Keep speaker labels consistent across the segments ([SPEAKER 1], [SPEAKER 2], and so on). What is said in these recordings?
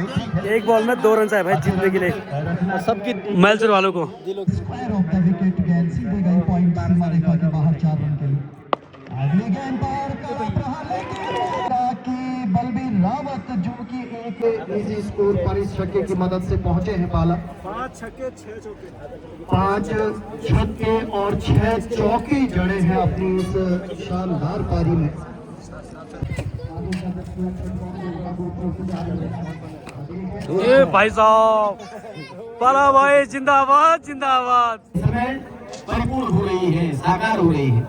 [SPEAKER 1] एक बॉल में 2 रन है भाई जीतने के लिए सबकी मैलचर वालों को।
[SPEAKER 2] स्क्वायर ऑफ द विकेट गेंद सीधे गई पॉइंट सीमा रेखा के बाहर 4 रन के लिए। अगली गेंद पर कड़ा प्रहार लेकिन बलबीर रावत जो कि एक इजी स्कोर पर इस छक्के की मदद से पहुंचे हैं पाला। 5 छक्के और 6 चौके जड़े हैं अपनी इस शानदार पारी में।
[SPEAKER 1] ये भाई साहब पाला भाई जिंदाबाद जिंदाबाद।
[SPEAKER 3] परिपूर्ण हो रही है, साकार हो रही है।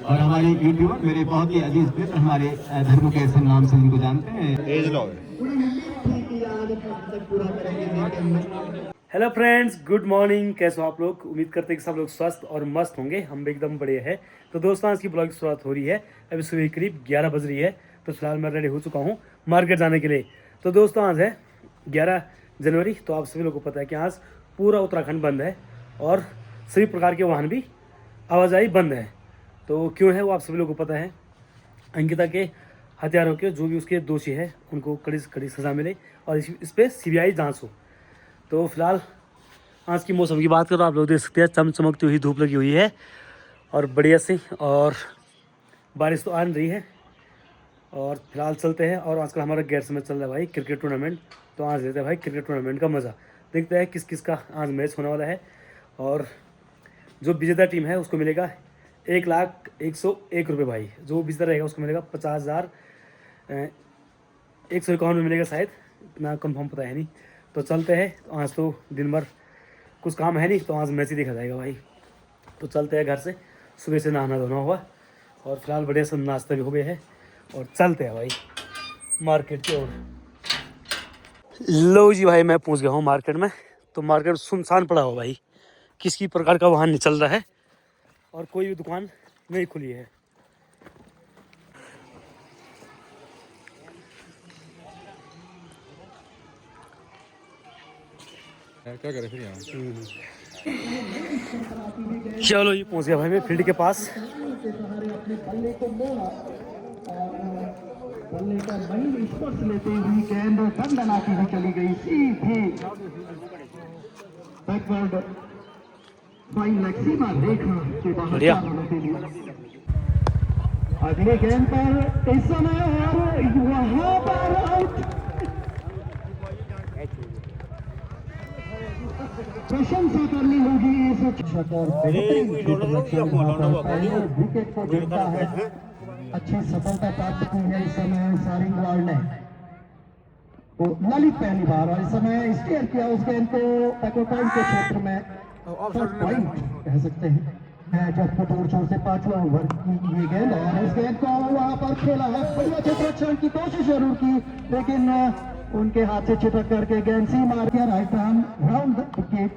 [SPEAKER 3] और हमारे यूट्यूबर मेरे बहुत ही अजीज मित्र हमारे धर्म के ऐसे नाम से इनको जानते हैं।
[SPEAKER 1] Hello friends, good morning. कैसे हो आप लोग? उम्मीद करते हैं कि सब लोग स्वस्थ और मस्त होंगे। हम भी एकदम बढ़िया है। तो दोस्तों आज की ब्लॉग की शुरुआत हो रही है। अभी सुबह करीब 11 बज रही है। तो फिलहाल मैं रेडी हो चुका हूँ मार्केट जाने के लिए। तो दोस्तों आज है 11 जनवरी। तो आप सभी लोगों को पता है कि आज पूरा उत्तराखंड बंद है और सभी प्रकार के वाहन भी आवाजाही बंद है। तो क्यों है वो आप सभी लोगों को पता है। अंकिता के हत्यारों के जो भी उसके दोषी है उनको कड़ी से कड़ी सज़ा मिले और इस पर CBI जांच हो। तो फिलहाल आज की मौसम की बात करो, आप लोग देख सकते हैं चमचमकती हुई धूप लगी हुई है और बढ़िया सी, और बारिश तो आ नहीं रही है। और फिलहाल चलते हैं। और आजकल हमारा गैर समय चल रहा है भाई क्रिकेट टूर्नामेंट। तो आज लेते हैं भाई क्रिकेट टूर्नामेंट का मज़ा। देखते हैं किस किस का आज मैच होने वाला है। और जो विजेता टीम है उसको मिलेगा 1,01,01 रुपये भाई। जो विजेता रहेगा उसको मिलेगा 50,151 में मिलेगा शायद, इतना कंफर्म पता है नहीं। तो चलते हैं। आज तो दिन भर कुछ काम है नहीं, तो आज मैच ही देखा जाएगा भाई। तो चलते हैं घर से। सुबह से नहाना धोना हुआ और फिलहाल बढ़िया से नाश्ता भी हो गया है और चलते हैं भाई मार्केट की ओर। लो जी भाई, मैं पहुंच गया हूँ मार्केट में। तो मार्केट सुनसान पड़ा हो भाई, किसी प्रकार का वाहन नहीं चल रहा है और कोई भी दुकान नहीं खुली है।
[SPEAKER 4] क्या करें फिर यहाँ?
[SPEAKER 1] चलो ये पहुंच गया भाई मैं फील्ड के पास।
[SPEAKER 2] बल्ले का बड़ी स्पर्श लेते हुए गेंद दंडनाती हुई चली गई सीधी बैकवर्ड फाइन लेग सीमा रेखा के बाहर के लिए। अगले गेंद पर इस समय और वहां पर आउट। प्रशंसा करनी होगी इस विकेट को देखता है। अच्छी सफलता प्राप्त की है इस समय सारिंगवाल ने। तो ललित पहली बार और इस समय स्टेयर किया उस गेंद को पैकोटाइन के क्षेत्र में पॉइंट कह सकते हैं। जब कटोर छोर से 5वां ओवर की ये गेंद और इस गेंद को वहां पर खेला है। बढ़िया क्षेत्ररक्षण की कोशिश जरूर की लेकिन उनके हाथ से छिटक करके गेंद सी मार के right arm round wicket,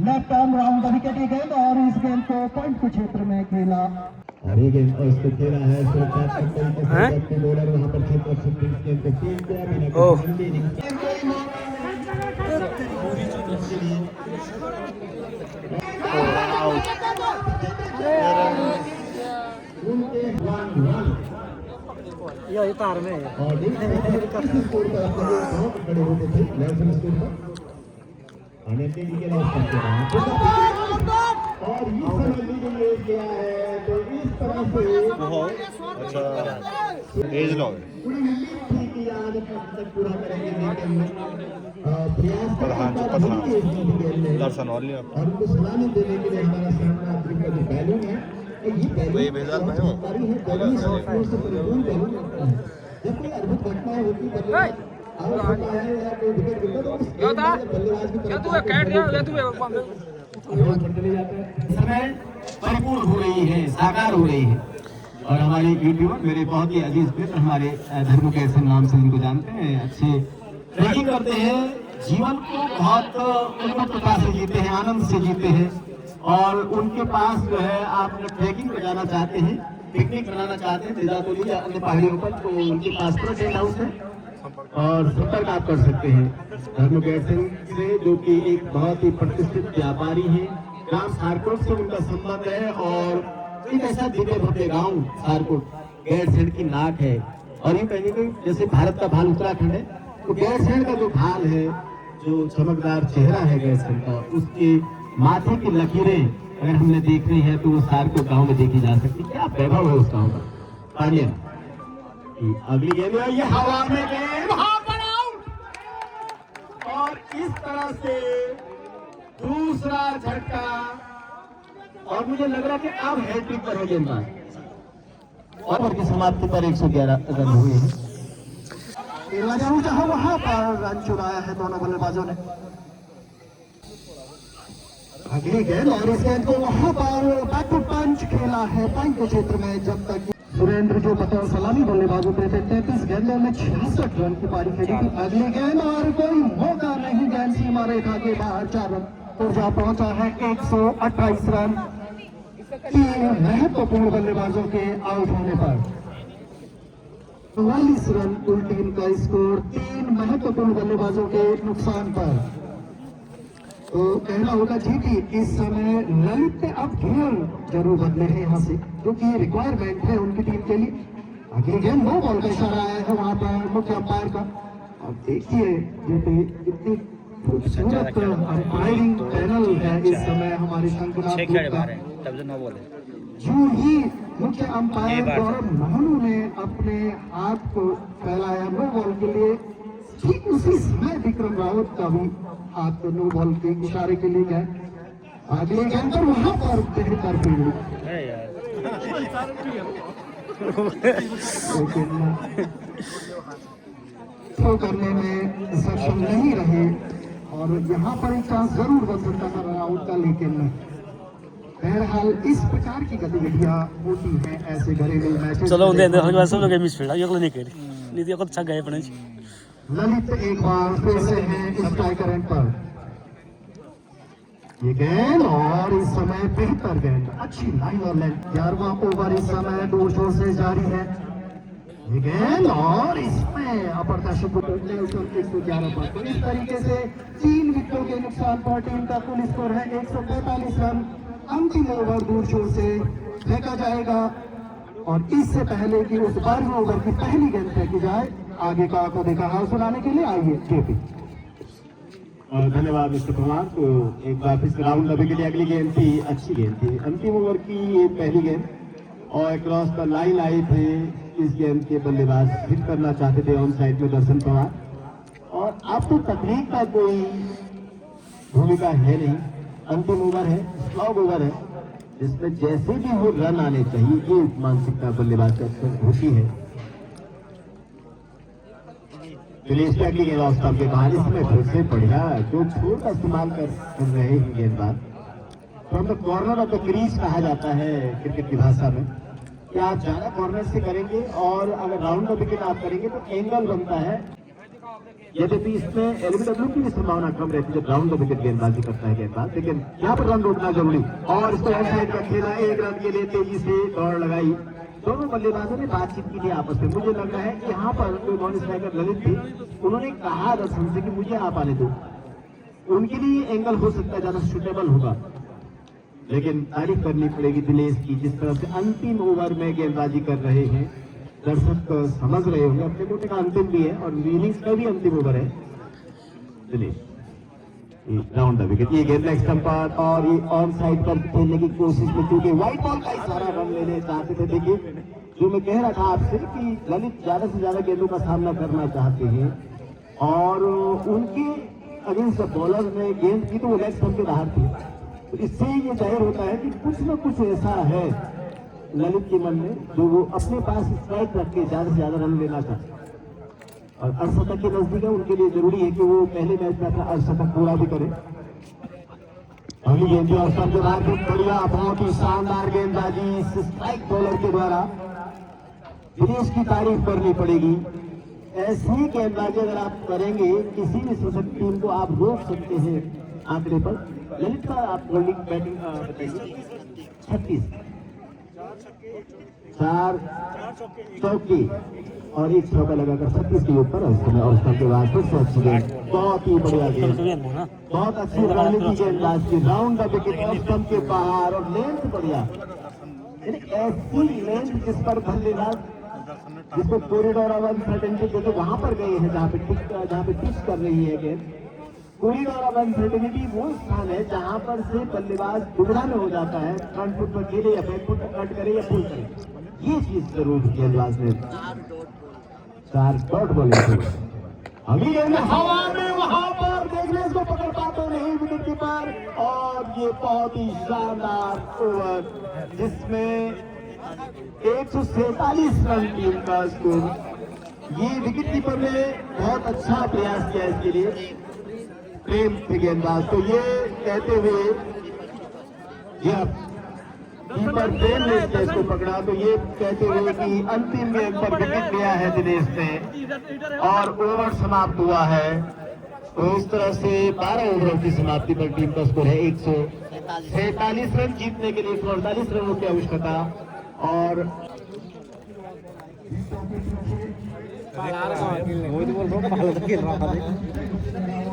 [SPEAKER 2] left arm round the wicket ये गेंद और इस गेंद को पॉइंट के क्षेत्र में खेला। और ये गेंद को इसको खेला है बॉलर वहां पर क्षेत्र गेंद को फील्ड किया बिना
[SPEAKER 1] ये तार में है।
[SPEAKER 2] और स्कोर पर खड़े होते थे नेशनल स्कोर पर आने के लिए और इस समय लीडिंग ले गया है। तो इस तरह से
[SPEAKER 4] अच्छा एज लॉ
[SPEAKER 2] पूरा करेंगे
[SPEAKER 4] दर्शन और
[SPEAKER 2] उनको सलामी देने के लिए हमारा सामना अफ्रीका जो बैलून है ये
[SPEAKER 4] बेजार मैं हूँ।
[SPEAKER 2] जब कोई अद्भुत घटना होती है
[SPEAKER 3] समय परिपूर्ण हो रही है, साकार हो रही है। और हमारे यूट्यूबर मेरे बहुत ही अजीज मित्र हमारे धर्म के ऐसे नाम से इनको जानते हैं, अच्छे ट्रैकिंग करते हैं, जीवन को बहुत उन्नत प्रकार से जीते हैं, आनंद से जीते हैं। और उनके पास जो है आप ट्रैकिंग पर जाना चाहते हैं, पिकनिक मनाना चाहते हैं तेजातोली या अन्य पहाड़ियों पर, तो उनके पास टेंट हाउस है और संपर्क आप कर सकते हैं धर्म गैर सिंह से, जो कि एक बहुत ही प्रतिष्ठित व्यापारी हैं। गांव सारकोट से उनका संबंध है और एक ऐसा दिव्य भव्य गांव सारकोट गैरसैंण की नाक है। और ये कहीं जैसे भारत का भाल उत्तराखंड है, तो गैरसैंण का जो ढाल है, जो चमकदार चेहरा है गैरसैंण का, उसके माथे की लकीरें अगर हमने देखनी है तो वो सारकोट गांव में देखी जा सकती। क्या वैभव है उस गांव का। पानी अगली गेंद है, ये हवा में गेंद, वहां पर आउट। और इस तरह से दूसरा झटका, और मुझे लग रहा है कि अब हैट्रिक पर है गेंदबाज। ओवर की समाप्ति पर 111 रन हुए हैं।
[SPEAKER 2] जहां वहां पर रन चुराया है दोनों बल्लेबाजों ने। अगली गेंद, और इस गेंद को वहां पर बैक टू पंच खेला है पॉइंट के क्षेत्र में। जब तक सुरेंद्र जो बतौर सलामी बल्लेबाज उतरे थे, 33 गेंदों में 66 रन की पारी खेली थी। अगली गेंद, और कोई मौका नहीं, गेंद सीमा रेखा के बाहर 4 रन ऊर्जा पहुंचा है 128 रन 3 महत्वपूर्ण बल्लेबाजों के आउट होने पर। 44 रन कुल टीम का स्कोर 3 महत्वपूर्ण बल्लेबाजों के नुकसान पर। तो कहना होगा जीटी, इस समय ललित ने अब गियर जरूर बदले हैं यहाँ से, क्योंकि ये रिक्वायरमेंट है उनकी टीम के लिए। अगली गेंद, नो बॉल का इशारा आया है वहां पर मुख्य अंपायर का। अब देखिए जीटी कितनी खूबसूरत अंपायरिंग पैनल है इस समय हमारे शंकरनाथ यूं ही मुख्य अंपायर गौरव महलू ने अपने हाथ को फैलाया नो बॉल के लिए। ठीक उसी समय विक्रम रावत का भी हाथ नो बॉल के इशारे के लिए गए। अगले गेंद पर वहां पर बेहतर फील्डिंग, थ्रो करने में सक्षम नहीं रहे, और यहाँ पर एक चांस जरूर बन सकता था रन आउट का, लेकिन बहरहाल इस प्रकार की गतिविधियां होती हैं ऐसे घरेलू मैचेस।
[SPEAKER 1] चलो सब लोग मिस फील्ड ये नहीं कर नहीं तो अच्छा गए पड़े।
[SPEAKER 2] ललित एक बार फिर से है स्ट्राइकर एंड पर। ये गेंद, और इस समय बेहतर गेंद, अच्छी लाइन और लेंथ। 11वां ओवर इस समय दूर शोर से जारी है। ये गेंद, और इसमें अप्रत्याशित 111 पर। तो इस तरीके से 3 विकेटों के नुकसान पर टीम का कुल स्कोर है 145 रन। अंतिम ओवर दूर शोर से फेंका जाएगा, और इससे पहले कि उस 12वें ओवर की पहली गेंद फेंकी जाए, आगे का आपको देखा हाउस सुनाने के लिए आइए जेपी।
[SPEAKER 3] धन्यवाद मिस्टर कुमार। तो एक बार फिर राउंड लबे के लिए अगली गेंद थी, अच्छी गेंद थी, अंतिम ओवर की ये पहली गेंद, और क्रॉस द लाइन आई थे। इस गेंद के बल्लेबाज हिट करना चाहते थे ऑन साइड में दर्शन पवार, और अब तो तकनीक का कोई भूमिका है नहीं। अंतिम ओवर है, स्लॉग ओवर है, जिसमें जैसे भी वो रन आने चाहिए, ये मानसिकता बल्लेबाज का होती है। अगली गेंद के बाहर, इसमें फिर से बढ़िया जो छोर का इस्तेमाल कर रहे हैं गेंदबाज। From the corner of the crease कहा जाता है क्रिकेट की भाषा में, कि आप ज्यादा कॉर्नर से करेंगे, और अगर राउंड द विकेट आप करेंगे तो एंगल बनता है। यद्यपि इसमें एलबीडब्ल्यू की भी संभावना कम रहती है जब राउंड द विकेट गेंदबाजी करता है गेंदबाज, लेकिन यहाँ पर रन रोकना जरूरी। और इसको ऑफ साइड का खेला, 1 रन के लिए तेजी से दौड़ लगाई। दोनों बल्लेबाजों ने बातचीत की थी आपस में। मुझे लग रहा है कि यहाँ पर जो नॉन स्ट्राइकर ललित थी, उन्होंने कहा दर्शन से कि मुझे आप आने दो, उनके लिए एंगल हो सकता है ज्यादा सुटेबल होगा। लेकिन तारीफ करनी पड़ेगी दिनेश की, जिस तरह से अंतिम ओवर में गेंदबाजी कर रहे हैं। दर्शक समझ रहे होंगे अपने कोटे का अंतिम भी है, और इनिंग्स का भी अंतिम ओवर है। दिनेश राउंड द विकेट, ये गेंद लेग स्टंप पर, और ये ऑन साइड पर खेलने की कोशिश में, क्योंकि व्हाइट बॉल का इशारा रन लेने चाहते थे। देखिए जो मैं कह रहा था आपसे कि ललित ज्यादा से ज्यादा गेंदों का सामना करना चाहते हैं, और उनके अगेंस्ट बॉलर ने गेंद की तो वो लेग स्टंप के बाहर थी। तो इससे ये जाहिर होता है कि कुछ न कुछ ऐसा है ललित के मन में, जो वो अपने पास स्ट्राइक रख के ज्यादा से ज्यादा रन लेना चाहते। और अर्धशतक के नजदीक है, उनके लिए जरूरी है कि वो पहले मैच में अपना अर्धशतक पूरा भी करे। अगली गेंद और स्टंप के बाहर बढ़िया, बहुत ही शानदार गेंदबाजी स्ट्राइक बॉलर के द्वारा। दिनेश की तारीफ करनी पड़ेगी। ऐसी गेंदबाजी अगर आप करेंगे, किसी भी सशक्त टीम को आप रोक सकते हैं आंकड़े पर। ललित का आप बॉलिंग बैटिंग बताइए। 36, 4 चौके और 1 चौका लगाकर 36 के ऊपर है उसमें। और उसके बाद फिर से अच्छी गेंद, बहुत ही बढ़िया गेंद, बहुत अच्छी रणनीति गेंदबाज की। राउंड द विकेट स्टंप के बाहर, और लेंथ बढ़िया, ऐसी लेंथ जिस पर बल्लेबाज जिसको कॉरिडोर ऑफ अनसर्टेनिटी कहते वहां पर गए हैं, जहाँ पे पिच कर रही है गेंद। कॉरिडोर ऑफ अनसर्टेनिटी वो स्थान है जहाँ पर से बल्लेबाज दुविधा में हो जाता है, फ्रंट फुट पर खेले या बैक फुट कट करे या पुल करे। ये चीज जरूर गेंदबाज ने 4 डॉट बॉलिंग अभी हवा में वहां पर देखने को पकड़ पाते नहीं विकेट कीपर। और ये बहुत ही शानदार ओवर जिसमें 147 रन टीम का स्कोर। ये विकेट कीपर ने बहुत अच्छा प्रयास किया इसके लिए, प्रेम थे गेंदबाज। तो ये कहते हुए कीपर प्रेम ने इस कैच को पकड़ा, तो ये कहते हुए कि अंतिम गेंद पर विकेट लिया है दिनेश ने और ओवर समाप्त हुआ है। तो इस तरह से 12 ओवरों की समाप्ति पर टीम का स्कोर है 147 रन। जीतने के लिए 148 रनों की आवश्यकता। और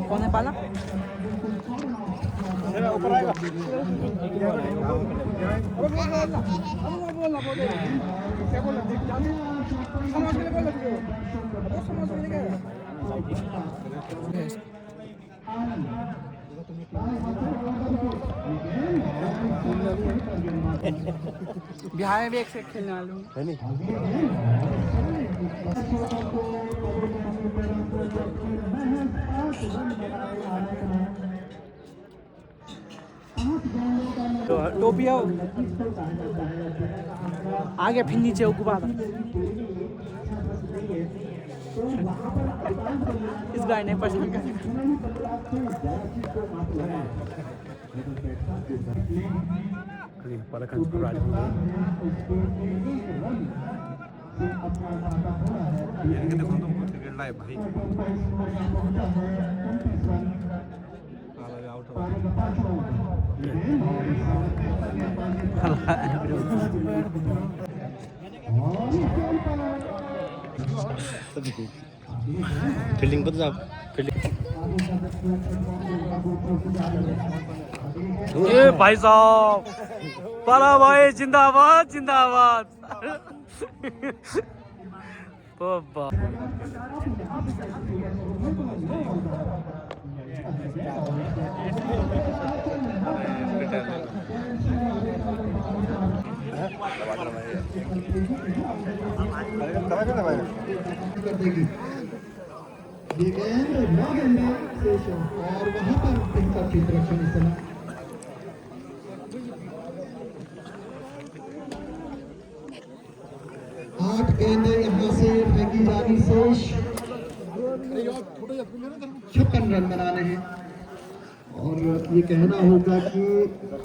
[SPEAKER 5] कौन है पाला? बिहार में भी एक से खेलने वाले हूँ। टोपी आओ आगे फिर नीचे गुब्बारा इस गाय ने पसंद कर
[SPEAKER 4] भाई फील्डिंग बदल
[SPEAKER 1] ये भाई साहब पाला भाई जिंदाबाद जिंदाबाद। बाबा
[SPEAKER 2] और वहां पर इनका चित्रक्षण इस समय आठ गेंदें यहाँ से फेंकी जानी शेष 56 रन बनाने हैं। और ये कहना होगा कि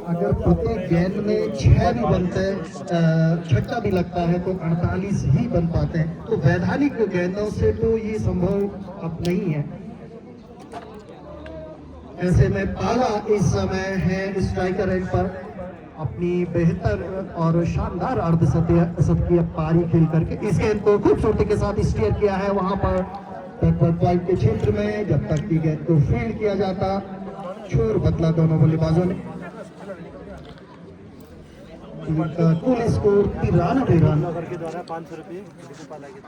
[SPEAKER 2] अगर प्रत्येक गेंद में 6 भी बनते छक्का भी लगता है तो 48 ही बन पाते हैं। तो वैधानिक गेंदों से तो ये संभव अब नहीं है। ऐसे में पाला इस समय है स्ट्राइकर एंड पर अपनी बेहतर और शानदार अर्धशतकीय पारी खेल करके इस गेंद को खूबसूरती के साथ स्टीयर किया है वहां पर पॉइंट के क्षेत्र में। जब तक की गेंद को फील्ड किया जाता छोर बदला दोनों बल्लेबाजों ने। कुल स्कोर 93 रन।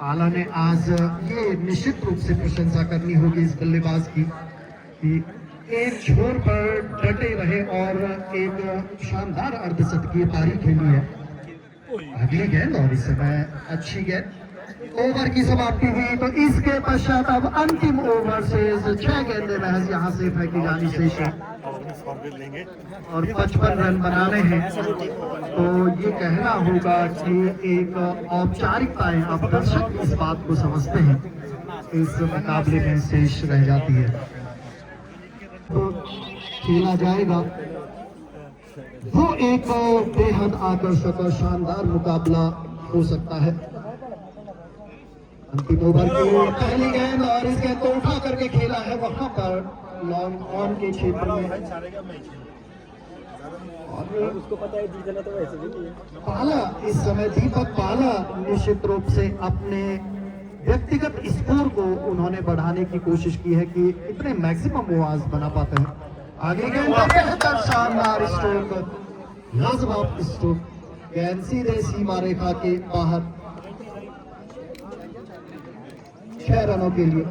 [SPEAKER 2] आला ने आज ये निश्चित रूप से प्रशंसा करनी होगी इस बल्लेबाज की कि एक छोर पर डटे रहे और एक शानदार अर्धशतकीय पारी खेली है। अगली गेंद और इस समय अच्छी गेंद। ओवर की समाप्ति हुई तो इसके पश्चात अब अंतिम ओवर से 6 गेंदें महज यहाँ से फेंकी जानी शेष है और 55 रन बनाने हैं। तो ये कहना होगा कि एक औपचारिकताएं अब दर्शक इस बात को समझते हैं इस मुकाबले में शेष रह जाती है। तो खेला जाएगा वो एक बेहद आकर्षक और शानदार मुकाबला हो सकता है। अंतिम ओवर की पहली गेंद और इस गेंद को उठा करके खेला है वहां पर लॉन्ग ऑन के क्षेत्र में। और उसको पता है जीतना तो वैसे भी है। पाला इस समय दीपक पाला निश्चित रूप से अपने व्यक्तिगत स्कोर को उन्होंने बढ़ाने की कोशिश की है कि इतने मैक्सिमम वो आज बना पाते हैं। आगे गेंद बेहतर शानदार स्ट्रोक, लाजवाब स्ट्रोक, गेंद सीधे सीमा रेखा के बाहर 6 रनों के लिए।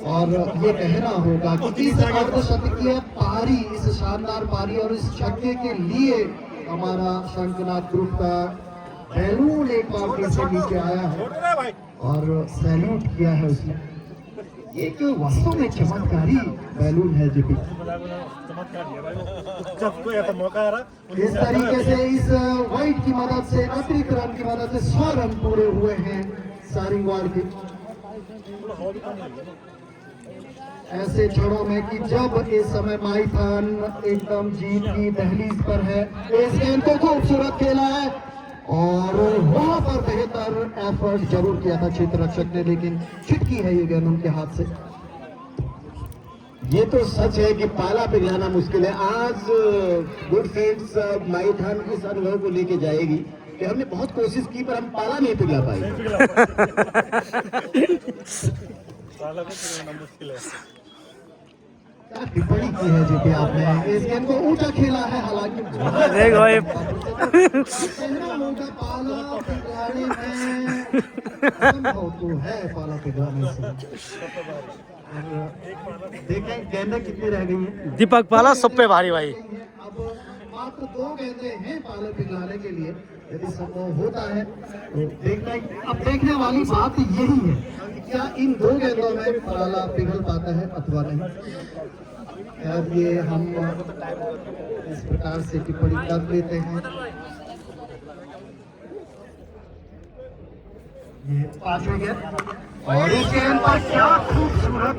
[SPEAKER 2] और ये कहना होगा कि इस अर्धशतकीय पारी, इस शानदार पारी और इस छक्के के लिए हमारा शंखनाद ग्रुप का बैलून एक बार फिर से नीचे आया है और सैल्यूट किया है उसने। ये एक वास्तव में चमत्कारी बैलून है जीपी। इस तरीके से इस वाइट की मदद से, अतिरिक्त रन की मदद से 100 रन पूरे हुए हैं सारिंगवाड़ के। ऐसे क्षणों में कि जब इस समय माइथन एकदम जीत की दहलीज पर है, इस गेंद को खूबसूरत खेला है और वहां पर बेहतर एफर्ट जरूर किया था क्षेत्ररक्षक ने, लेकिन छिटकी है ये गेंद उनके हाथ से।
[SPEAKER 3] ये तो सच है कि पाला पिघलाना मुश्किल है। आज गुड फ्रेंड्स माइथन इस अनुभव को लेके जाएगी कि हमने बहुत कोशिश की पर हम पाला नहीं पिघला पाए।
[SPEAKER 2] क्या टिप्पणी की है जीपी आपने, इस गेंद को ऊंचा खेला है, हालांकि
[SPEAKER 1] देखो ये
[SPEAKER 2] पाला पिघलाने में असंभव तो है, पाला पिघलाने से। देखें गेंदें कितनी रह गई हैं।
[SPEAKER 1] दीपक पाला सब पे भारी भाई।
[SPEAKER 2] अब मात्र 2 गेंदें हैं पाले पिघलाने के लिए, यदि संभव होता है तो देखना। अब देखने वाली बात यही है कि क्या इन 2 गेंदों में पाला पिघल पाता है अथवा नहीं। अब ये हम इस प्रकार से टिप्पणी कर लेते हैं। ये 5वीं गेंद और इस गेंद पर क्या खूबसूरत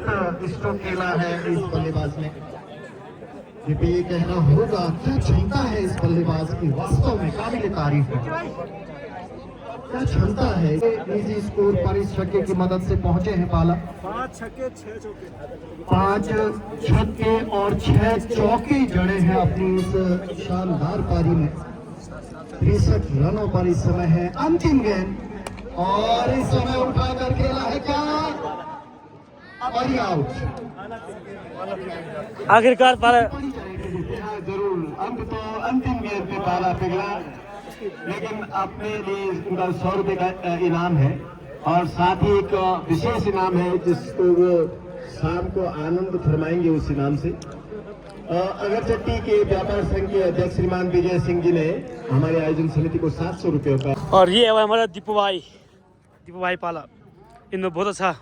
[SPEAKER 2] स्ट्रोक खेला है इस बल्लेबाज ने। ये कहना होगा क्या क्षमता है इस बल्लेबाज की, वास्तव में काबिल तारीफ है। क्या क्षमता है। इसी स्कोर पर इस छक्के की मदद से पहुंचे हैं पाला। 5 छक्के और 6 चौके जड़े हैं अपनी इस शानदार पारी में। 63 रनों पर इस समय है। अंतिम गेंद और इस समय उठाकर खेला है क्या, और आउट।
[SPEAKER 1] आखिरकार पाला
[SPEAKER 3] जरूर अंत तो अंतिम गेंद पे पाला पिघला, लेकिन अपने लिए उनका 100 रुपए का इनाम है और साथ ही एक विशेष इनाम है जिसको वो शाम को आनंद फरमाएंगे उस इनाम से। अगरचट्टी के व्यापार संघ के अध्यक्ष श्रीमान विजय सिंह जी ने हमारे आयोजन समिति को 700 रुपये का।
[SPEAKER 1] और ये है हमारा दीपू भाई पाला। इन्होंने बहुत अच्छा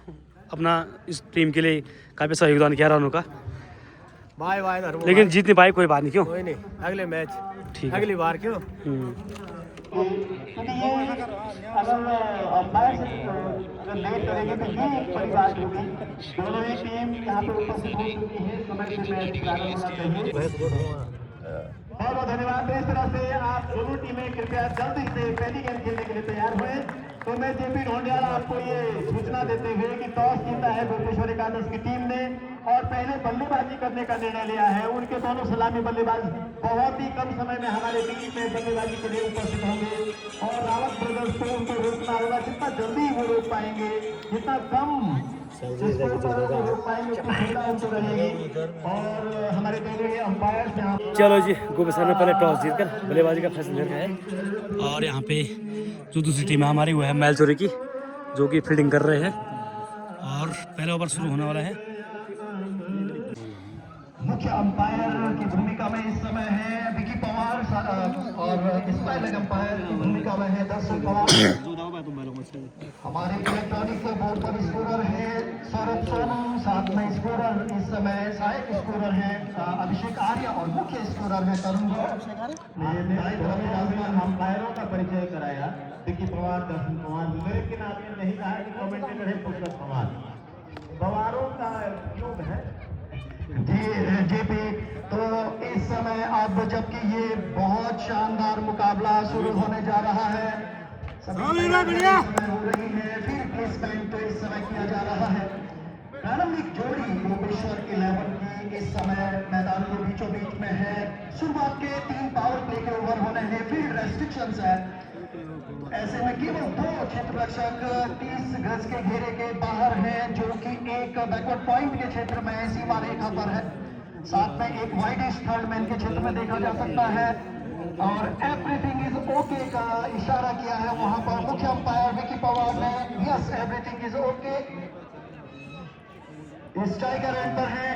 [SPEAKER 1] अपना इस टीम के लिए काफी अच्छा योगदान किया रनों का।
[SPEAKER 4] बाय बाय
[SPEAKER 1] लेकिन जीतने पाए कोई बात नहीं, क्यों
[SPEAKER 4] कोई नहीं, अगले मैच
[SPEAKER 1] ठीक है।
[SPEAKER 4] अगली बार क्यों।
[SPEAKER 2] अगर अंपायर अगर लेट करेंगे तो ये एक बड़ी बात होगी। दोनों ही टीम यहाँ पे उपस्थित हो चुकी है, समय से मैच प्रारंभ होना चाहिए। बहुत बहुत धन्यवाद। इस तरह से आप दोनों टीमें कृपया जल्दी से पहली गेंद खेलने के लिए तैयार हुए। तो मैं जेपी ढोंडियाल आपको ये सूचना देते हुए कि टॉस जीता है गोपेश्वर एकादश की टीम ने और पहले बल्लेबाजी करने का निर्णय लिया है। उनके दोनों सलामी बल्लेबाज बहुत ही कम समय में हमारे टीम में बल्लेबाजी के लिए उपस्थित होंगे और रावत ब्रदर्स को उनको रोकना होगा। जितना जल्दी वो रोक पाएंगे, जितना कम रोक पाएंगे उतनी सुविधा उनको रहेगी। और हमारे दोनों अंपायर यहाँ
[SPEAKER 1] चलो जी, गोपेश्वर ने पहले टॉस जीतकर बल्लेबाजी का फैसला लिया है और यहाँ पे जो दूसरी टीम है हमारी वो है मैलचोरी की, जो कि फील्डिंग कर रहे हैं और पहला ओवर शुरू होने वाला है।
[SPEAKER 2] मुख्य अंपायर की भूमिका में इस समय है विकी पवार और स्पाइलर अंपायर की भूमिका में है दर्शन पवार। हमारे इलेक्ट्रॉनिक बोर्ड पर स्कोरर है सौरभ सोनू, साथ में स्कोरर इस समय सहायक स्कोरर है अभिषेक आर्य और मुख्य स्कोरर है तरुण। अंपायरों का परिचय कराया विकी पवार, दर्शन पवार। मेरे के नाते नहीं कहा कि कमेंटेटर है पुष्कर पवार। पवारों का योग है जेपी। तो इस समय अब जबकि ये बहुत शानदार मुकाबला शुरू होने जा रहा है, हो रही है, फिर प्लेसमेंट इस समय किया जा रहा है। प्रारंभिक जोड़ी गोपेश्वर 11 की इस समय मैदान के बीचों बीच में है। शुरुआत के 3 पावर प्ले के ओवर होने हैं, फील्ड रेस्ट्रिक्शंस है। ऐसे में केवल 2 क्षेत्ररक्षक 30 गज के घेरे के बाहर हैं, जो कि एक बैकवर्ड पॉइंट के क्षेत्र में सीमा रेखा पर है। साथ में एक वाइडिश थर्ड मैन के क्षेत्र में देखा जा सकता है और एवरीथिंग इज ओके का इशारा किया है वहां पर मुख्य अंपायर विकी पवार ने। Yes, everything is okay. Striker end पर है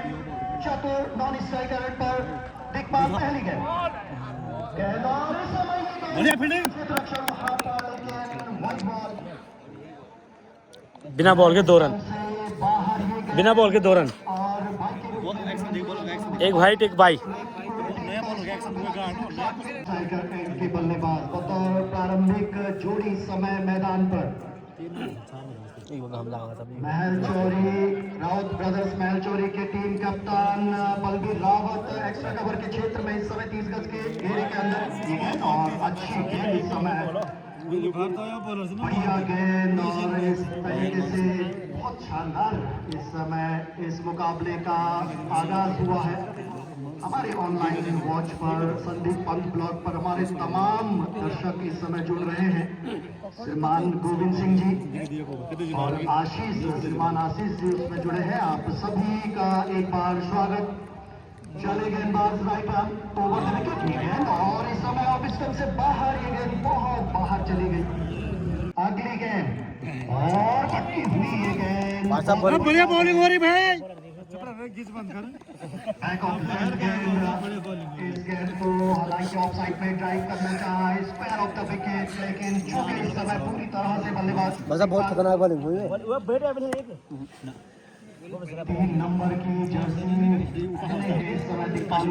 [SPEAKER 2] चतुर, नॉन स्ट्राइकर एंड पर दिग्पाल। पहली गेंद क्षेत्ररक्षण वहां पर, लेकिन वन बॉल
[SPEAKER 1] बिना बॉल के 2 रन,
[SPEAKER 2] से बाहर ये गेंद
[SPEAKER 1] बिना बॉल के 2 रन,
[SPEAKER 2] और भाई के रूप में
[SPEAKER 1] एक वाइट एक बाई।
[SPEAKER 2] टाइगर एंड के बल्लेबाज बतौर प्रारंभिक जोड़ी समय मैदान पर महल चौरी, राउत ब्रदर्स महल चौरी के टीम कप्तान बलबीर रावत एक्स्ट्रा कवर के क्षेत्र में इस समय 30 गज के घेरे के अंदर ये गेंद और अच्छी गेंद इस समय, बढ़िया गेंद और इस तरीके से बहुत शानदार इस समय इस मुकाबले का आगाज हुआ है। हमारे ऑनलाइन वॉच पर संदीप पंत ब्लॉग पर हमारे तमाम दर्शक इस समय जुड़ रहे हैं। श्रीमान गोविंद सिंह जी और आशीष, श्रीमान आशीष जी उसमें जुड़े हैं। आप सभी का एक बार स्वागत। चले गेंदबाज right arm over the wicket, ये गेंद और इस समय ऑफ स्टंप से बाहर, ये गेंद बहुत बाहर चली गई। अगली गेंद और पट्टी हुई ये गेंद,
[SPEAKER 1] बढ़िया बॉलिंग हो रही भाई।
[SPEAKER 2] बैक ऑफ लेफ्ट गेंद। इस गेंद को हालांकि ऑफ साइड में ड्राइव करना चाहा स्क्वायर ऑफ द विकेट, लेकिन चूंकि इस समय पूरी तरह से बल्लेबाज
[SPEAKER 5] बहुत खतरनाक बॉलिंग हुई है।
[SPEAKER 2] 3 नंबर की जर्सी पहने हैं इस समय दिग्पाल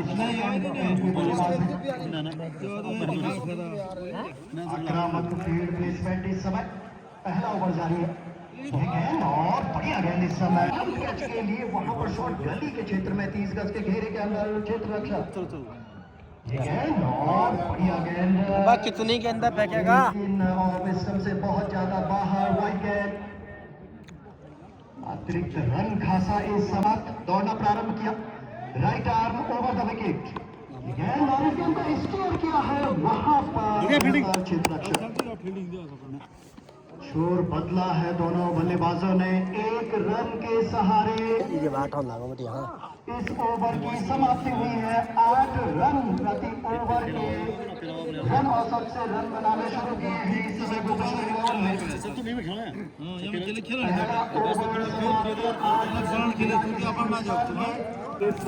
[SPEAKER 2] आक्रामक फील्ड प्लेसमेंट इस समय। पहला ओवर जारी है गेंद और बढ़िया गेंद इस समय कैच के लिए वहां पर शॉट गली के क्षेत्र में 30 गज के घेरे के अंदर क्षेत्र रक्षा गेंद और बढ़िया गेंद
[SPEAKER 5] कितनी के अंदर फेंकेगा,
[SPEAKER 2] ऑफ स्टंप से बहुत ज्यादा बाहर, वाइड गेंद। अतिरिक्त रन खासा इस समय दौड़ना प्रारंभ किया, right arm over the wicket गेंद और इस गेंद को स्टोर किया है वहां पर क्षेत्र रक्षा। शोर बदला है दोनों बल्लेबाजों ने, एक रन के सहारे इस ओवर की समाप्ति हुई है। 8 रन प्रति ओवर के रन औसत से रन बनाने शुरू किए हैं इस समय भुवनेश्वर ओवर में। पहला ओवर
[SPEAKER 3] इस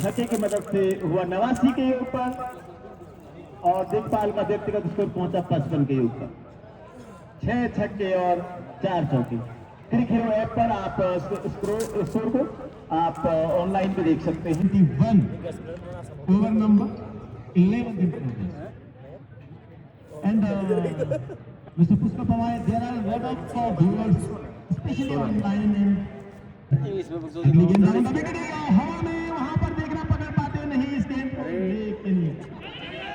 [SPEAKER 3] छक्के की मदद से हुआ 89 के योग पर और दिग्पाल का व्यक्तिगत स्कोर पहुंचा 55 के योग पर। 6 छक्के और 4 चौके। क्रिक हीरो ऐप पर आप स्कोर को आप ऑनलाइन पे देख सकते हैं। 21 over number 11 in progress. And Mr. Pushpa Pawar, there are a lot of viewers, especially online and अगली गेंद हवा में वहां पर देखना, पकड़ पाते नहीं इस गेंद को, लेकिन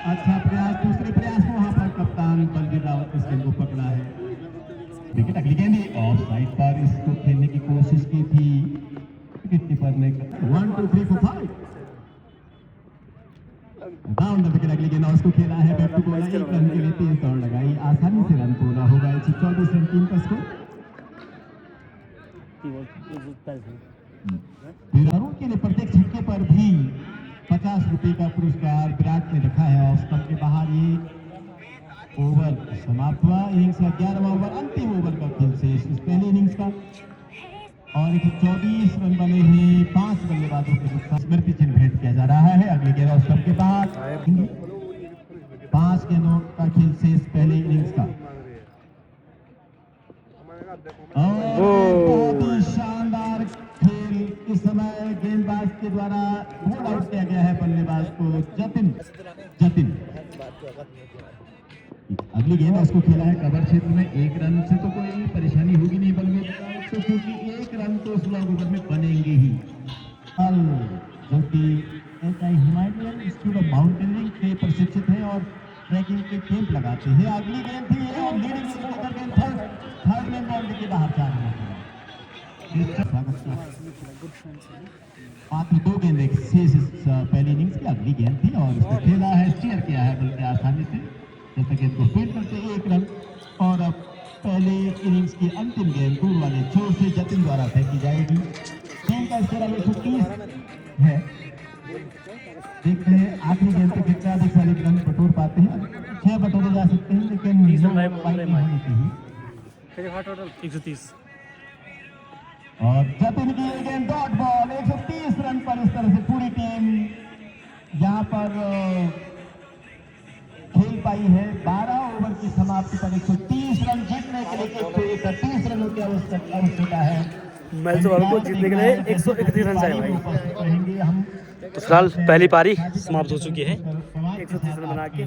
[SPEAKER 3] अच्छा प्रयास, दूसरे प्रयास में वहां पर कप्तान बलबीर रावत इस गेंद को पकड़ा है। विकेट अगली गेंद ऑफ साइड पर इसको खेलने की कोशिश की थी विकेट कीपर ने। 1 2 3 4 5 डाउन द विकेट। अगली गेंद और उसको खेला है बैक टू बॉल, 1 रन के लिए 3 दौड़ लगाई, आसानी से रन पूरा होगा। 124 रन टीम का स्कोर। खिलाड़ियों के लिए प्रत्येक छक्के पर भी 50 रुपए का पुरस्कार विराट ने रखा है। ऑफ स्टंप के बाहर ये ओवर समाप्त हुआ। इनिंग्स का 11वां ओवर, अंतिम ओवर का खेल शेष इस पहली इनिंग्स का और 124 रन बने हैं। 5 बल्लेबाजों के साथ स्मृति चिन्ह भेंट किया जा रहा है। अगले गेंद ऑफ स्टंप के बाद 5 गेंदों का खेल शेष पहले इनिंग्स का और बहुत ही शानदार खेल इस समय गेंदबाज के द्वारा बोल्ड आउट किया गया है बल्लेबाज को जतिन। अगली गेंद उसको खेला है कवर क्षेत्र में। 1 रन से तो कोई परेशानी होगी नहीं बल्लेबाज को, क्योंकि 1 रन तो उस लॉन्ग ओवर में बनेंगे ही। जो कि एक हिमालयन स्कूल ऑफ माउंटेनियरिंग के प्रशिक्षित है और ट्रैकिंग के कैंप लगाते हैं। अगली गेंद थी और लीडिंग थर्ड मैन बाउंड्री के बाहर जा रहे हैं। मात्र 2 गेंद एक शेष इस पहली इनिंग्स की। अगली गेंद थी और इसको खेला है, स्टीयर किया है बल्कि आसानी से, जब तक गेंद को फील्ड करते 1 रन। और अब पहले इनिंग्स की अंतिम गेंद दूर वाले छोर से जतिन द्वारा फेंकी जाएगी। टीम का स्कोर 130 है। देखते हैं आखिरी गेंद पे कितना अधिक से अधिक रन बटोर
[SPEAKER 1] 130।
[SPEAKER 2] और जतिन की गेंद डॉट बॉल 130 रन पर इस तरह से पूरी टीम यहाँ पर खेल पाई है। 12 ओवर की समाप्ति पर 130 रन जीतने के लिए 131 रनों की आवश्यकता है।
[SPEAKER 1] मैच को जीतने के लिए 131 रन चाहिए भाई।
[SPEAKER 2] रहेंगे हम।
[SPEAKER 1] तो फिलहाल पहली पारी समाप्त हो चुकी है 130 रन बना के।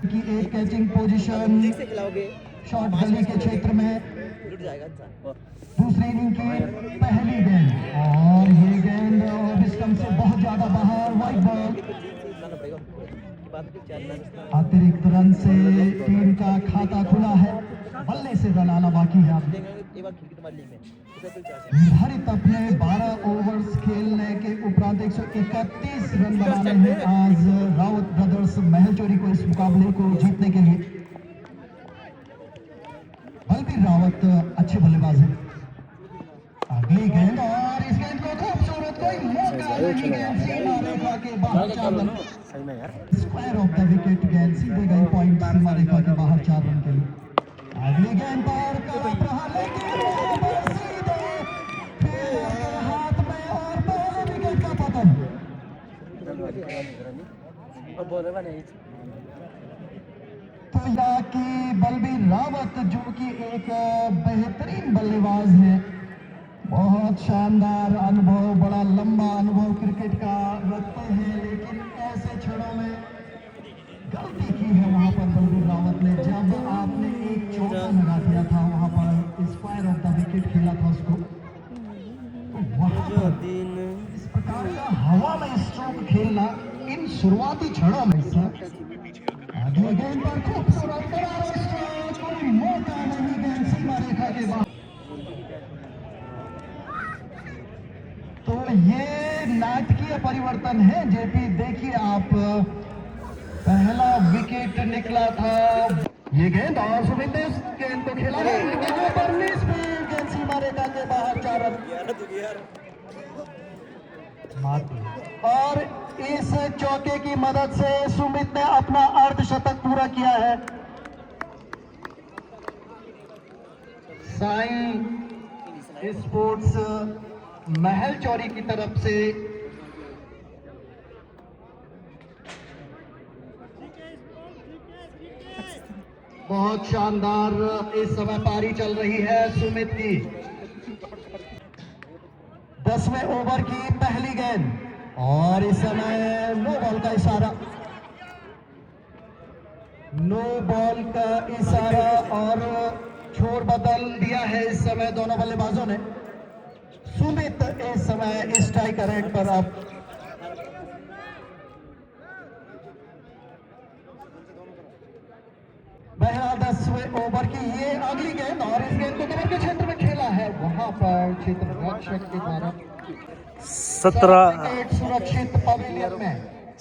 [SPEAKER 2] की एक कैचिंग पोजीशन शॉर्ट गली के क्षेत्र में दूसरी इनिंग की पहली गेंद और ये गेंद विस्टम से बहुत ज्यादा बाहर वाइड बॉल। अतिरिक्त रन से टीम का खाता खुला है। बल्ले से रन आना बाकी है। निर्धारित अपने 12 ओवर्स खेलने के उपरांत 131 रन बनाने हैं आज रावत ब्रदर्स महलचोरी को इस मुकाबले को जीतने के लिए। बलबीर रावत अच्छे बल्लेबाज हैं। अगली गेंद और इस गेंद को खूबसूरत कोई मौका नहीं। गेंद सीमा रेखा के बाहर 4 run. Square of the wicket गेंद सीधे गई पॉइंट सीमा रेखा के बाहर 4 रन के लिए। अगली गेंद पर कड़ा प्रहार लेके सीधे फिर हाथ में और पहले विकेट का पतन। तो यहाँ की बलबीर रावत जो कि एक बेहतरीन बल्लेबाज है। बहुत शानदार अनुभव, बड़ा लंबा अनुभव क्रिकेट का रखते हैं, लेकिन ऐसे क्षणों में गलती की है वहां पर बलबीर रावत ने। जब आपने एक चौका लगा दिया था वहां पर स्क्वायर ऑफ द विकेट खेला था उसको, तो वहां पर इस प्रकार का हवा में स्ट्रोक खेलना इन शुरुआती क्षणों में अगली गेंद पर खूबसूरत बड़ा स्ट्रोक, कोई मौका नहीं। गेंद सीमा रेखा के बाहर। तो ये नाटकीय परिवर्तन है जेपी। देखिए आप, पहला विकेट निकला था। ये गेंद और सुमित ने इस गेंद को खेला है पर मिस फील्ड। गेंद सीमा रेखा के बाहर 4 रन। और इस चौके की मदद से सुमित ने अपना अर्धशतक पूरा किया है। साई स्पोर्ट्स महलचौरी की तरफ से बहुत शानदार इस समय पारी चल रही है सुमित की। 10वें ओवर की पहली गेंद और इस समय नो बॉल का इशारा। नो बॉल का इशारा और छोर बदल दिया है इस समय दोनों बल्लेबाजों ने। सुमित इस समय स्ट्राइकर एंड पर अब बहरहाल 10वें ओवर की ये अगली गेंद और इस गेंद को कवर के क्षेत्र में खेला है। वहां पर क्षेत्र रक्षक के द्वारा
[SPEAKER 1] 17
[SPEAKER 2] सुरक्षित पवेलियन में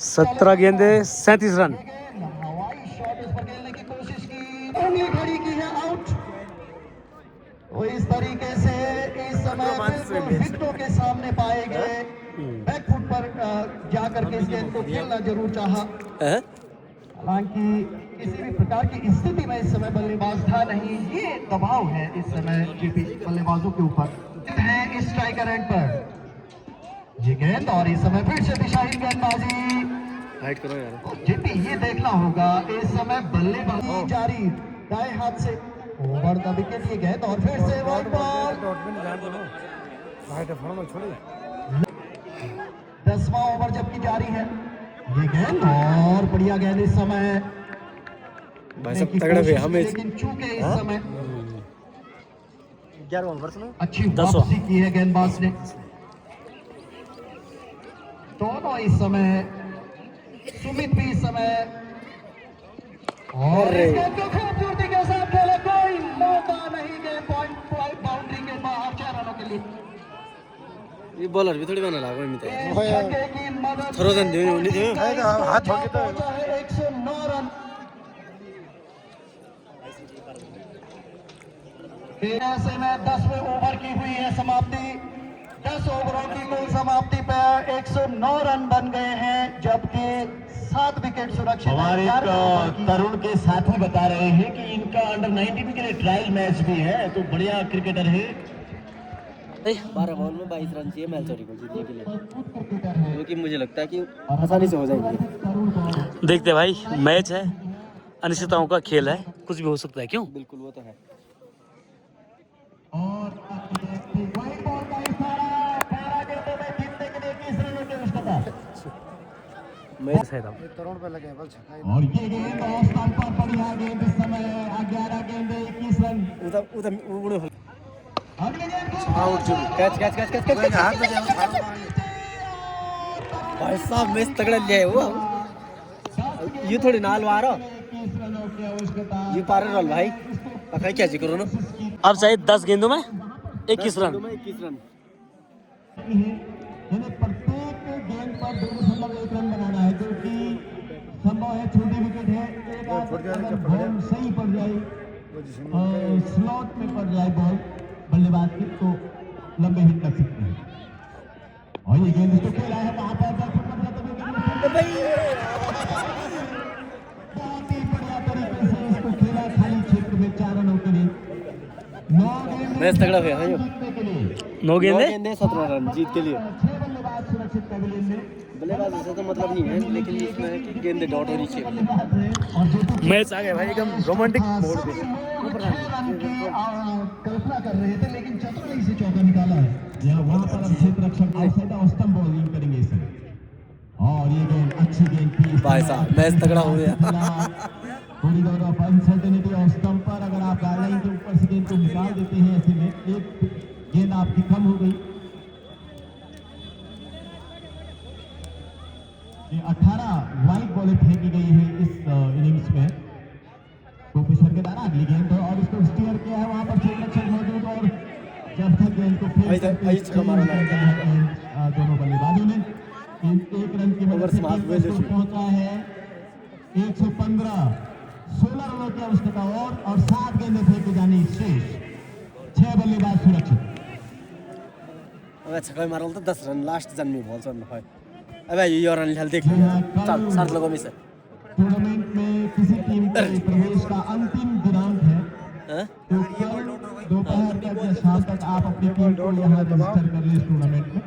[SPEAKER 1] 17 गेंदे 37 रन।
[SPEAKER 2] हवाई शॉट इस पर खेलने की कोशिश की, उंगली खड़ी की है, आउट। तो इस तरीके से इस समय बिल्कुल विकेटों के सामने पाए गए। बैकफुट पर जाकर के इस गेंद को खेलना जरूर चाहा, हालांकि किसी भी प्रकार की स्थिति में इस समय बल्लेबाज था नहीं। ये दबाव है इस समय जीपी बल्लेबाजों के ऊपर है स्ट्राइकर एंड पर। ये गेंद और इस समय फिर से दिशाहीन गेंदबाजी।
[SPEAKER 1] हाइट करो यार
[SPEAKER 2] जीपी, ये देखना होगा इस समय बल्लेबाजी जारी दाएं हाथ से ओवर द विकेट। ये गेंद और फिर से वाइड बॉल। 10वां ओवर जबकि जारी है। ये गेंद और बढ़िया गेंद इस समय
[SPEAKER 1] भाई सब तगड़े हुए हमें।
[SPEAKER 2] लेकिन चूंकि इस समय
[SPEAKER 4] 11वां वर्ष में
[SPEAKER 2] अच्छी वापसी की है गेंदबाज ने। दोनों इस समय, सुमित भी इस समय और इस गेंद को खूबसूरती के साथ खेले, कोई मौका नहीं। गेंद पॉइंट बाउंड्री के बाहर 4 रनों के लिए।
[SPEAKER 1] ये बॉलर भी थोड़ी बना लागो मिते
[SPEAKER 2] छक्के की मदद
[SPEAKER 1] थोड़ा सा दे नहीं दे
[SPEAKER 4] हाथ छोड़ के तो
[SPEAKER 2] 109 रन। ऐसे में 10वें ओवर की हुई है समाप्ति। 10 ओवरों की कुल समाप्ति पर 109 रन बन गए हैं, जबकि 7 विकेट सुरक्षित।
[SPEAKER 3] हमारे एक तरुण के साथी बता रहे हैं कि इनका अंडर 19 के लिए ट्रायल मैच भी है, तो बढ़िया क्रिकेटर है।
[SPEAKER 5] 12 बॉल में 22 रन चाहिए मैलचौरी को जीतने के लिए, जो कि मुझे लगता है कि आसानी से हो जाएंगे।
[SPEAKER 1] देखते भाई, मैच है, अनिश्चितताओं का खेल है, कुछ भी हो सकता है। क्यों?
[SPEAKER 5] बिल्कुल, वो तो है।
[SPEAKER 2] और वाइड बॉल का इशारा, 12 गेंदों में जीतने के लिए 21 रनों की आवश्यकता।
[SPEAKER 1] मैच है तब।
[SPEAKER 2] और ये गेंद ऑफ स्टंप पर बढ़िया गेंद, इस समय 11 गेंदे 21 रन। अगले गेंद को
[SPEAKER 5] आउट जो catch catch catch catch catch भाई साहब, मैच तगड़ा लिया है वो। ये थोड़ी नाल मारो,
[SPEAKER 2] 21 रनों की आवश्यकता।
[SPEAKER 5] ये पार रोल भाई पकड़ क्या जी करो ना।
[SPEAKER 1] अब चाहिए 10 गेंदों में 21 रन।
[SPEAKER 5] 21 रन
[SPEAKER 2] यानी प्रत्येक गेंद पर 2.1 रन बनाना है, जो कि संभव है। छोटी विकेट है, एक आध अगर बॉल सही पड़ जाए, स्लॉट में पड़ जाए बॉल बल्लेबाज की, तो लंबे हिट कर सकते हैं। और ये गेंद इसको खेला है वहां पर, बहुत ही बढ़िया तरीके से इसको खेला, खाली क्षेत्र में 4 रनों के लिए। 9 गेंद
[SPEAKER 5] मैच तगड़ा हुआ है।
[SPEAKER 2] जीतने के लिए
[SPEAKER 1] 9 गेंदे
[SPEAKER 5] 17 रन जीत के लिए।
[SPEAKER 2] 6 बल्लेबाज सुरक्षित पवेलियन में।
[SPEAKER 5] बल्लेबाज ऐसा तो मतलब नहीं है, लेकिन इसमें है कि गेंदे डॉट होनी चाहिए।
[SPEAKER 2] बल्लेबाज है और जो
[SPEAKER 1] मैच आ गया भाई, एकदम रोमांटिक मोड पे।
[SPEAKER 2] 6 रन की कल्पना कर रहे थे, लेकिन चतुराई से चौका निकाला है। यह वहां पर अब क्षेत्र रक्षक आउटसाइड और स्टंप बॉलिंग करेंगे इसे। और ये गेंद अच्छी गेंद थी
[SPEAKER 5] भाई साहब, मैच तगड़ा हो गया।
[SPEAKER 2] थोड़ी देर ऑफ अनसर्टेनिटी और स्टंप पर अगर आप गाइडलाइन के ऊपर से गेंद को निकाल देते हैं, ऐसे में एक गेंद आपकी कम हो गई। ये 18 वाइड बॉलें फेंकी गई है इस इनिंग्स में। तो पिछड़ के दाना अगली गेंद है और इसको स्टीयर किया है, वहां पर क्षेत्र रक्षक मौजूद, और जब तक गेंद को फेंक दोनों बल्लेबाजों ने एक रन की मदद से पहुंचा है 115। 16 रनों की आवश्यकता और 7 गेंदें फेंके जानी शेष। 6 बल्लेबाज सुरक्षित।
[SPEAKER 5] अबे छक्का मारल तो 10 रन लास्ट जन में बॉल सर भाई। अबे ये रन निकाल देख चल 7 लोगों में से।
[SPEAKER 2] टूर्नामेंट में किसी टीम के प्रवेश का अंतिम दिनांक है,
[SPEAKER 5] हां
[SPEAKER 2] तो कल दोपहर तक या शाम तक आप अपनी टीम को यहाँ रजिस्टर कर लें इस टूर्नामेंट में।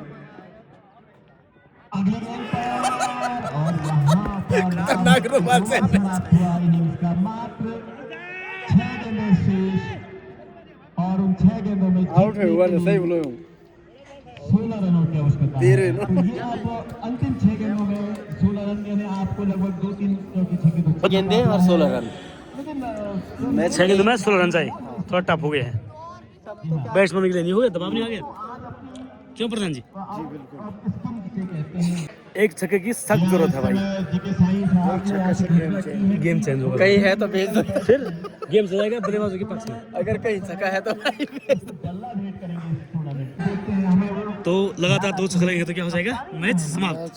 [SPEAKER 2] अगली गेंद पर और यहाँ पर रोमांच हुआ इनिंग्स का। मात्र 6 गेंदें शेष और उन 6 गेंदों में
[SPEAKER 5] आउट है हुआ सही बोलो
[SPEAKER 2] 16 रनों की आवश्यकता है। तो ये आप अंतिम 6 गेंदों में 16 रन, यानी आपको लगभग 2-3 छक्के तो
[SPEAKER 5] गेंदे और 16 रन।
[SPEAKER 2] लेकिन
[SPEAKER 1] मैच 6 गेंदों में 16 रन चाहिए, थोड़ा टफ हो गया है। बैट्समैन के लिए नहीं हो गया, दबाव नहीं आ गया। क्यों प्रधान जी? एक छक्के की सख्त जरूरत है भाई। गेम चेंज होगा,
[SPEAKER 5] कहीं है तो भेज दो,
[SPEAKER 1] फिर गेम चल जाएगा बल्लेबाजों के पक्ष में।
[SPEAKER 5] अगर कहीं छक्का है तो भाई भेज दो।
[SPEAKER 1] तो लगातार 2 छक्के लगेंगे तो क्या हो जाएगा? मैच समाप्त,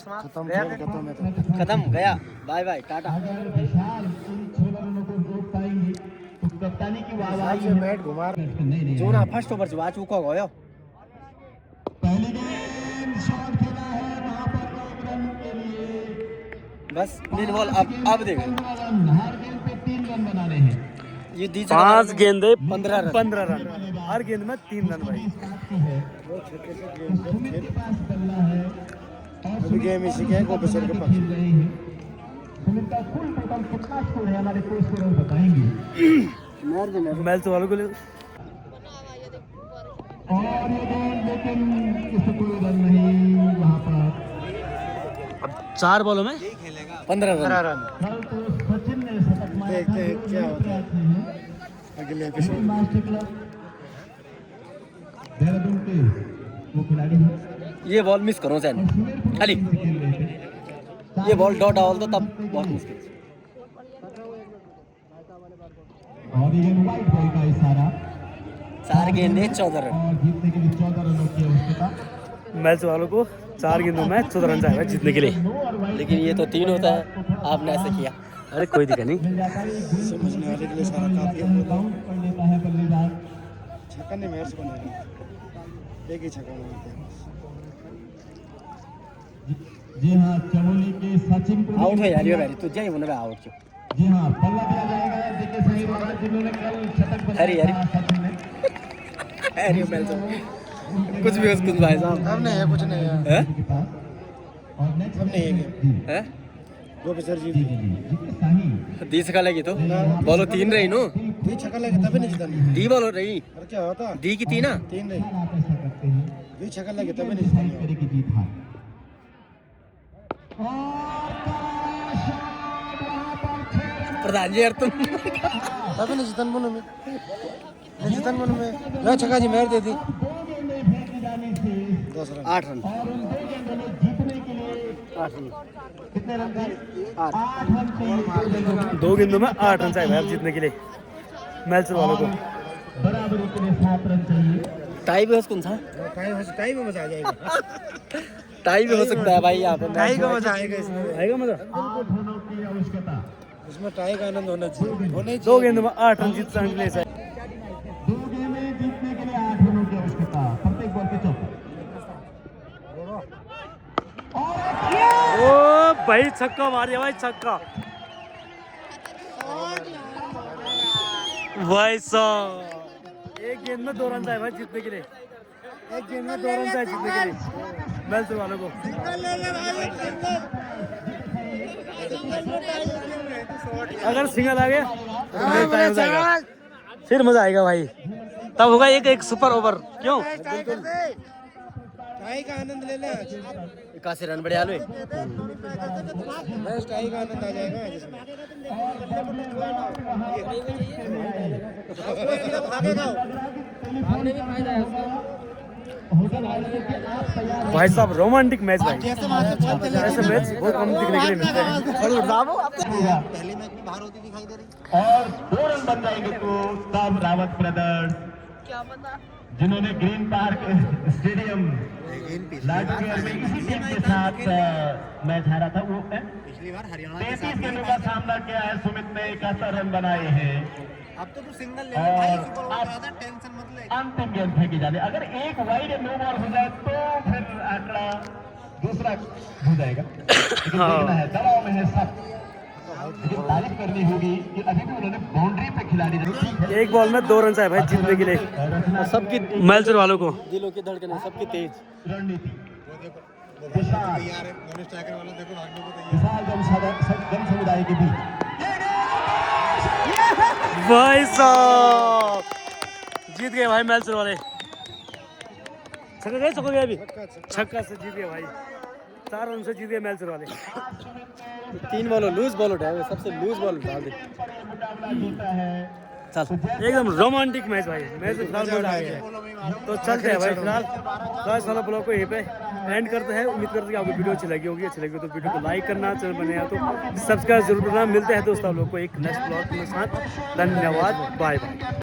[SPEAKER 5] खत्म गया, बाय बाय टाटा।
[SPEAKER 2] कप्तानी की वाहवाही बैट घुमा
[SPEAKER 5] जो ना फर्स्ट ओवर से वाच उको गयो।
[SPEAKER 2] पहली गेंद शॉट खेला है वहां पर 1 रन के लिए।
[SPEAKER 5] बस मीन बॉल अब देख
[SPEAKER 2] हर गेंद पे 3 रन बनाने हैं।
[SPEAKER 5] ये दी
[SPEAKER 1] 5 गेंदे
[SPEAKER 5] 15
[SPEAKER 1] रन, हर गेंद में 3 रन भाई।
[SPEAKER 2] सुमित के पास बल्ला है और सुमित
[SPEAKER 5] गेम इसी के है, गोपेश्वर के पास।
[SPEAKER 2] खेल रहे हैं। सुमित का कुल टोटल कितना स्कोर है हमारे कोच को बताएंगे।
[SPEAKER 1] मैच तो वालों को ले।
[SPEAKER 2] और ये गेंद, लेकिन इससे कोई रन नहीं वहां पर।
[SPEAKER 1] अब 4 बॉलों में
[SPEAKER 5] 15 रन।
[SPEAKER 2] कल तो सचिन ने शतक मारा था। क्या होता है अगले एपिसोड मास्टर क्लब देहरादून के वो खिलाड़ी हैं।
[SPEAKER 5] ये बॉल मिस करो सैन खाली, ये बॉल डॉट डाल दो तब बहुत मुश्किल।
[SPEAKER 2] और ये वाइट बॉल का इशारा।
[SPEAKER 5] 4 गेंदे 14 रन।
[SPEAKER 2] और जीतने के लिए 14 रनों की आवश्यकता।
[SPEAKER 1] मैच वालों को 4 गेंदों में 14 रन चाहिए जीतने के लिए।
[SPEAKER 5] लेकिन ये तो 3 होता है, आपने ऐसे किया।
[SPEAKER 1] अरे कोई दिक्कत नहीं,
[SPEAKER 2] समझने वाले के लिए सारा काफी काउंट कर लेता है बल्लेबाज।
[SPEAKER 4] छक्का नहीं मैच बनेगा, एक ही छक्का मारते हैं।
[SPEAKER 2] जी हाँ, चमोली के सचिन को
[SPEAKER 5] आउट है यार ये वेरी तो जाए उन्हें आउट क्यों
[SPEAKER 2] जी हाँ, पल्ला दिया जाएगा देखिए सही बात जिन्होंने कल शतक
[SPEAKER 5] अरे यार।
[SPEAKER 2] बनाया था सचिन ने।
[SPEAKER 5] अरे मेल्सर कुछ भी कुछ भाई साहब
[SPEAKER 4] अब नहीं है, कुछ नहीं है।
[SPEAKER 5] हैं
[SPEAKER 2] के पास और नेक्स्ट
[SPEAKER 4] अब नहीं है गेम।
[SPEAKER 5] हैं
[SPEAKER 4] दो पिक्चर जीत
[SPEAKER 2] जी जी जी जी सही
[SPEAKER 5] 30 का लगी तो बॉलो 3 रही नो
[SPEAKER 4] दी छक्का लगे तभी नहीं जीता।
[SPEAKER 5] डी बॉलो रही
[SPEAKER 4] और क्या होता
[SPEAKER 5] डी की 3 ना
[SPEAKER 4] 3 रही
[SPEAKER 2] आप ऐसा करते हैं
[SPEAKER 4] दी छक्का लगे तभी नहीं
[SPEAKER 2] डिसाइड
[SPEAKER 4] जीता।
[SPEAKER 2] करेगी जीत हार
[SPEAKER 5] प्रधान जी यार तुम
[SPEAKER 4] तभी नहीं जीतन बोलो में जीतन बोलो में ना छक्का जी मेहर दे दी 10 रन
[SPEAKER 5] 8 रन
[SPEAKER 2] और उन दो गेंदों में जीतने के लिए
[SPEAKER 5] 8 रन
[SPEAKER 2] कितने रन थे
[SPEAKER 5] 8
[SPEAKER 2] 8 रन चाहिए
[SPEAKER 1] 2 गेंदों में 8 रन चाहिए भाई जीतने के लिए मेल्सर वालों को।
[SPEAKER 2] बराबरी के लिए 7 रन चाहिए
[SPEAKER 5] टाई भी हो कौन सा
[SPEAKER 4] टाई में मजा आ जाएगा।
[SPEAKER 5] टाई भी हो सकता है भाई यहाँ पे
[SPEAKER 4] टाई का मजा आएगा इसमें।
[SPEAKER 1] आएगा मजा।
[SPEAKER 2] आउट होने की आवश्यकता
[SPEAKER 4] इसमें टाई का आनंद होना चाहिए। होना ही
[SPEAKER 1] 2 गेंदों में 8 रन जीतने के लिए चाहिए।
[SPEAKER 2] 2 गेंदें जीतने के लिए 8 रनों की आवश्यकता प्रत्येक बॉल पे 4
[SPEAKER 1] ओ भाई छक्का मार दिया भाई छक्का भाई साहब। एक गेंद में 2 रन चाहिए भाई जीतने के लिए। एक गेंद में 2 रन चाहिए जीतने के लिए मेल्सर वालों को। अगर सिंगल आ गया तो फिर टाइम हो जाएगा। फिर मजा आएगा भाई। तब होगा एक सुपर ओवर। क्यों
[SPEAKER 4] टाई का आनंद ले ले।
[SPEAKER 5] 81 रन बढ़िया लो
[SPEAKER 4] बस टाई का आनंद आ जाएगा जिसमें।
[SPEAKER 1] भाई साहब रोमांटिक मैच भाई। ऐसे मैच बहुत कम दिखने के लिए मिलते हैं।
[SPEAKER 4] पहली मैच में बाहर होती दिखाई दे रही।
[SPEAKER 2] और 2 रन बन जाएंगे तो तब रावत ब्रदर्स जिन्होंने ग्रीन पार्क स्टेडियम लाटविया में इसी टीम के साथ मैच हारा था वो
[SPEAKER 4] पिछली बार हरियाणा
[SPEAKER 2] 33 गेंदों का सामना किया है। सुमित ने 71 रन बनाए हैं
[SPEAKER 4] अब तो तू सिंगल ले
[SPEAKER 2] और
[SPEAKER 4] भाई सुपर ओवर
[SPEAKER 2] अब
[SPEAKER 4] ज्यादा टेंशन मत ले।
[SPEAKER 2] अंतिम गेंद फेंकी जाने अगर एक वाइड या नो बॉल हो जाए तो फिर आंकड़ा दूसरा हो जाएगा। लेकिन देखना है दबाव में है सब। लेकिन तारीफ करनी होगी कि अभी भी उन्होंने बाउंड्री पे खिलाड़ी रखी।
[SPEAKER 1] एक बॉल में 2 रन चाहिए भाई जीतने के लिए
[SPEAKER 5] सबकी
[SPEAKER 1] मेल्सर वालों को।
[SPEAKER 5] दिलों की धड़कनें सबकी तेज
[SPEAKER 2] रणनीति
[SPEAKER 4] तैयार है दोनों स्ट्राइकर वाला देखो भागने को तैयार।
[SPEAKER 2] विशाल जन समुदाय के बीच
[SPEAKER 1] भाई साहब जीत गए भाई मेल्सर वाले। छक्का गए छक्का गया अभी छक्का से जीत गए भाई। 4 रन से जीत गए मेल्सर वाले।
[SPEAKER 5] 3 बॉल लूज बॉल उठाए सबसे लूज बॉल उठा दे चल
[SPEAKER 1] एकदम रोमांटिक मैच भाई। मैच में फिलहाल मजा आ गया तो चलते हैं भाई। फिलहाल बस वाला ब्लॉग को यहीं पे एंड करते हैं। उम्मीद करते हैं कि आपको वीडियो अच्छी लगी होगी। अच्छी लगी तो वीडियो को लाइक करना, चैनल बने तो सब्सक्राइब जरूर करना। मिलते हैं दोस्तों आप लोग को एक नेक्स्ट ब्लॉग के साथ। धन्यवाद बाय बाय।